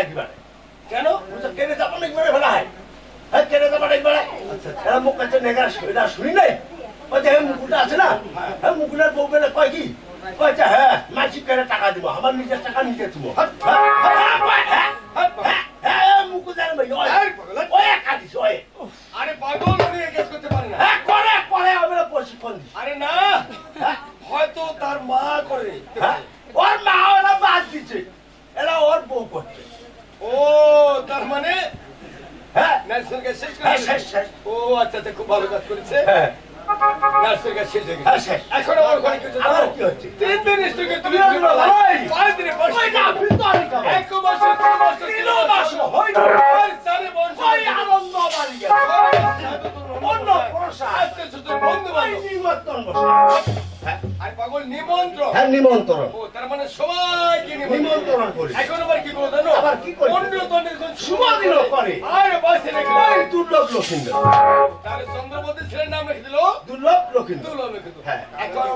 কি বাড়ে কেন কেনে যাবো নাকি বাড়ে ফেলা হয় হ্যাঁ কেনে যাবো নাকি বাড়ে এরা মুখ কাছে নেগা এটা শুনি নাই ওই যে মুকুলটা আছে না হ্যাঁ মুকুলের বউ বেলে কয় কি কয়েছে হ্যাঁ মাসিক কেনে টাকা দিব আমার নিজের টাকা নিজে দিব মুকুল জানে ভাই ওই একা দিস ওই আরে পাগল উনি এগেজ করতে পারে না হ্যাঁ করে করে আমরা প্রশিক্ষণ দিস আরে না হয়তো তার মা করে ওর মা ওরা বাদ দিচ্ছে এরা ওর বউ করছে ও তার মানে হ্যাঁ নার্সের কাছে শেষ হ্যাঁ, করে শেষ, শেষ। ও আচ্ছা আচ্ছা খুব ভালো কাজ করেছে হ্যাঁ নার্সের কাছে শেষ হয়ে হ্যাঁ, গেছে শেষ। এখন আমার ঘরে কিছু আবার জানো কি হচ্ছে 3 দিন স্টকে তুমি কি হলো ভাই? 5 দিনে বসে ওই না ভিতরে কেমন? এক বছর 3 বছর 3 বছর, হয় না। আর 4 বছর ওই আনন্দ বাড়ি গেল অন্য প্রসাদ আজকে শুধু বন্ধু ওই বান্ধব নিমন্ত্রণ বসে হ্যাঁ আর পাগল নিমন্ত্রণ হ্যাঁ নিমন্ত্রণ ও তার মানে সবাইকে নিমন্ত্রণ করি এখন আবার কি করো জানো আবার কি করি? 15 দিনের জন্য শুভদিনও করে। আর বাসে রেখে ওই দুর্লভ লক্ষিন্দর তাহলে চন্দ্রবতী ছেলের নাম রেখে দিল দুর্লভ লক্ষিন্দর দুর্লভ রেখে দিল হ্যাঁ। এখন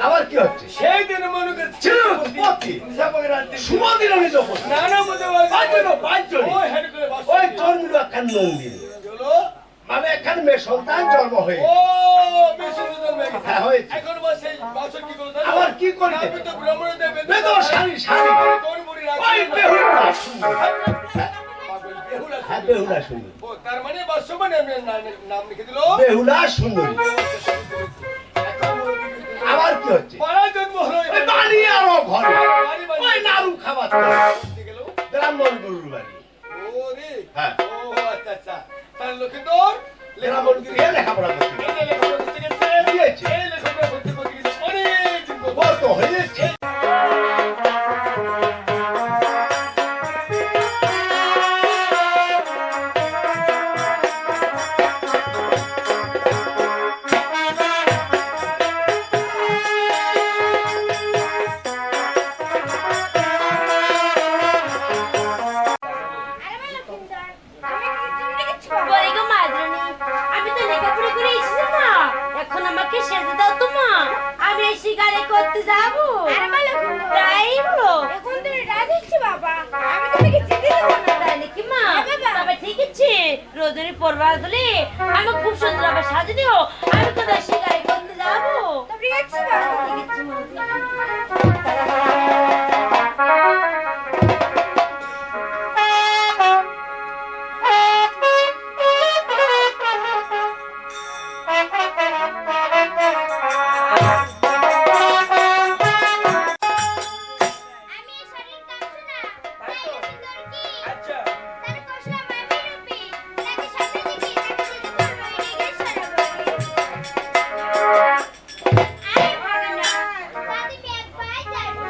আবার কি হচ্ছে সেই দিন মনে করে ছিল পতি নিশাপাকে রাখতে শুভদিন আমি যখন নানা মধ্যে পাঁচজন ওই হেড করে বাস ওই জন্মিল একখান মন্দির হলো মানে এখানে মেয়ে সন্তান জন্ম হয়ে ও মিশন জন্মে গেছে হ্যাঁ, হয়েছে। এখন বসে বাসন কি করো জানো আবার কি করবে? আমি তো ব্রাহ্মণ দেবে বেদ শাড়ি শাড়ি কোন বুড়ি ওই রাখবে বেহুলা সুন্দর হ্যাঁ বেহুলা হ্যাঁ, বেহুলা সুন্দর ও তার মানে বাস মানে নাম লিখে দিল বেহুলা সুন্দরী আবার কি হচ্ছে পাড়া জন্ম হলো ওই বাড়ি আরো ঘরে ওই নাড়ু খাবার গেল ব্রাহ্মণ গরুর বাড়ি ও রে হ্যাঁ। ও আচ্ছা আচ্ছা তার লক্ষিন্দর ব্রাহ্মণ গিয়ে লেখাপড়া করতে এই লেখাপড়া করতে গেছে দিয়েছে। এই লেখাপড়া করতে গেছে অনেক দিন পর। কত হয়েছে বলে গো মাদ্রানি, আমি তো লেখাপড়া করে এসেছি মা, এখন আমাকে সেজে দাও তো মা, আমি এই শিকারে করতে যাবো। তাই বলো? এখন তুমি রাত হচ্ছে বাবা, আমি তোমাকে যেতে দেবো না। তাই নাকি মা? হ্যাঁ বাবা। তবে ঠিক আছে, রোজনী পরবার দিলে আমি খুব সুন্দর ভাবে সাজে দিও, আমি কোথায় শিকারে করতে যাবো। তো ঠিক আছে বাবা। ঠিক আছে মা। আমি এই শাড়ির কাছে না, তাই সুন্দর কি? আচ্ছা তার কষা মামি রূপী, তাকে সাথে দেখি, তাকে যদি করবো, এদিকে সরাবো। আরে ভগবান, দাদি ব্যাগ পাই যাবো।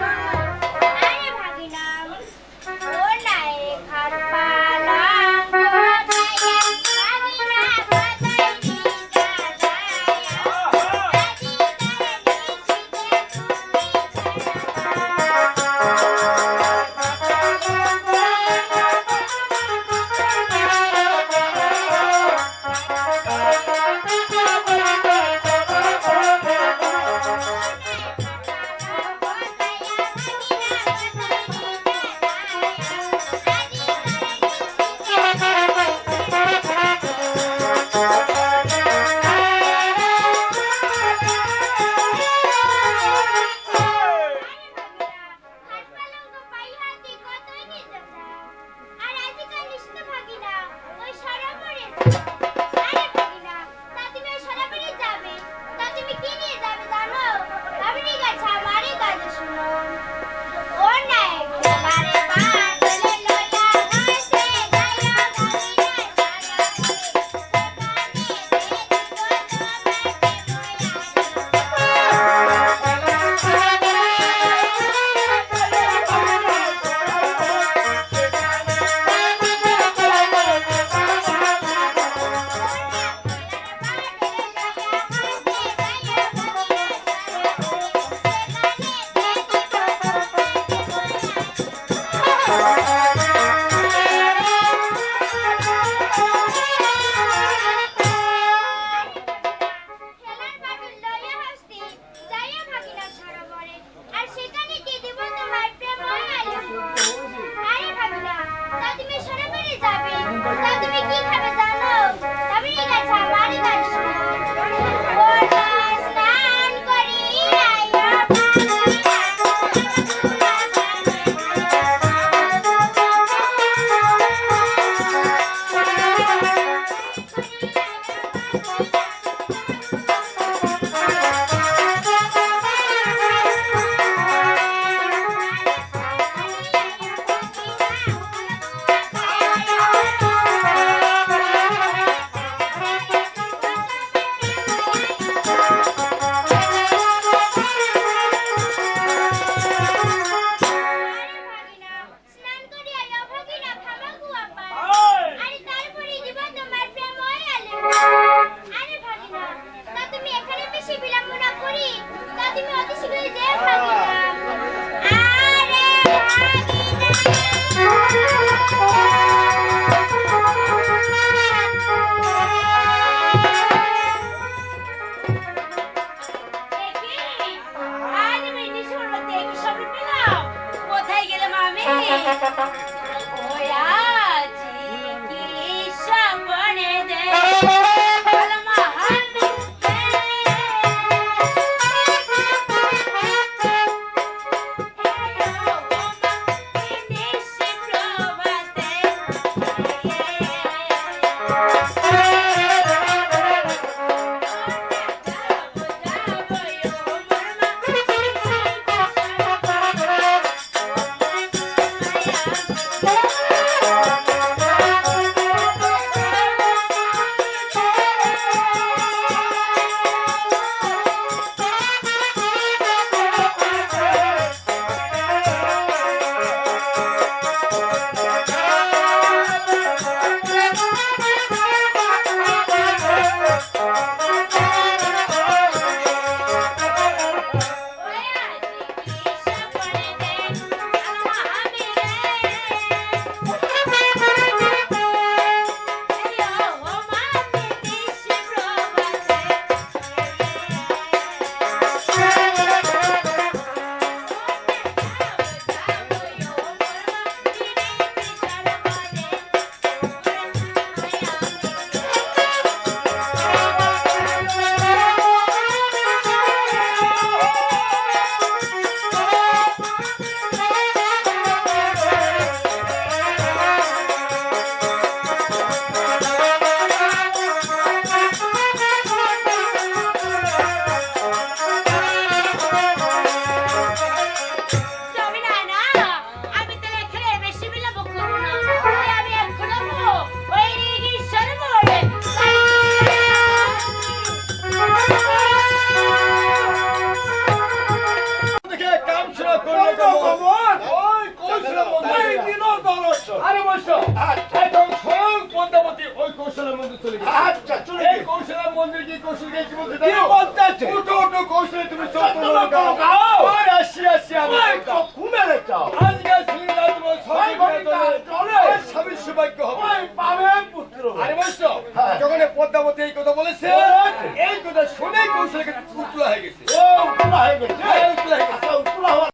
আচ্ছা চলে এই কৌশলের মন্দির কি কৌশল গেছি বলতে কি বলতে আছে? উঠো উঠো কৌশলে তুমি চত্বর গাও। আর আসি আসি আমি ঘুমে রেচাও আজকে শুনলা তোমার ভাই সবাই ঘরে চলে স্বামীর সৌভাগ্য হবে ওই পাবে পুত্র আরে বলছ হ্যাঁ। যখন এই পদ্মাবতী এই কথা বলেছে বলেছে। এই কথা শুনে কৌশলকে উতলা হয়ে গেছে ও উতলা হয়ে গেছে হ্যাঁ, উতলা হয়ে গেছে। আচ্ছা উতলা হওয়া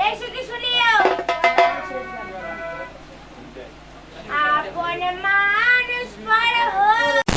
এই সুখী শুনিও আপন মানুষ বড় হোক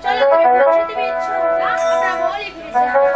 চলো তুমি প্রস্তুতি নিচ্ছ আমরা মহলে ফিরে যাই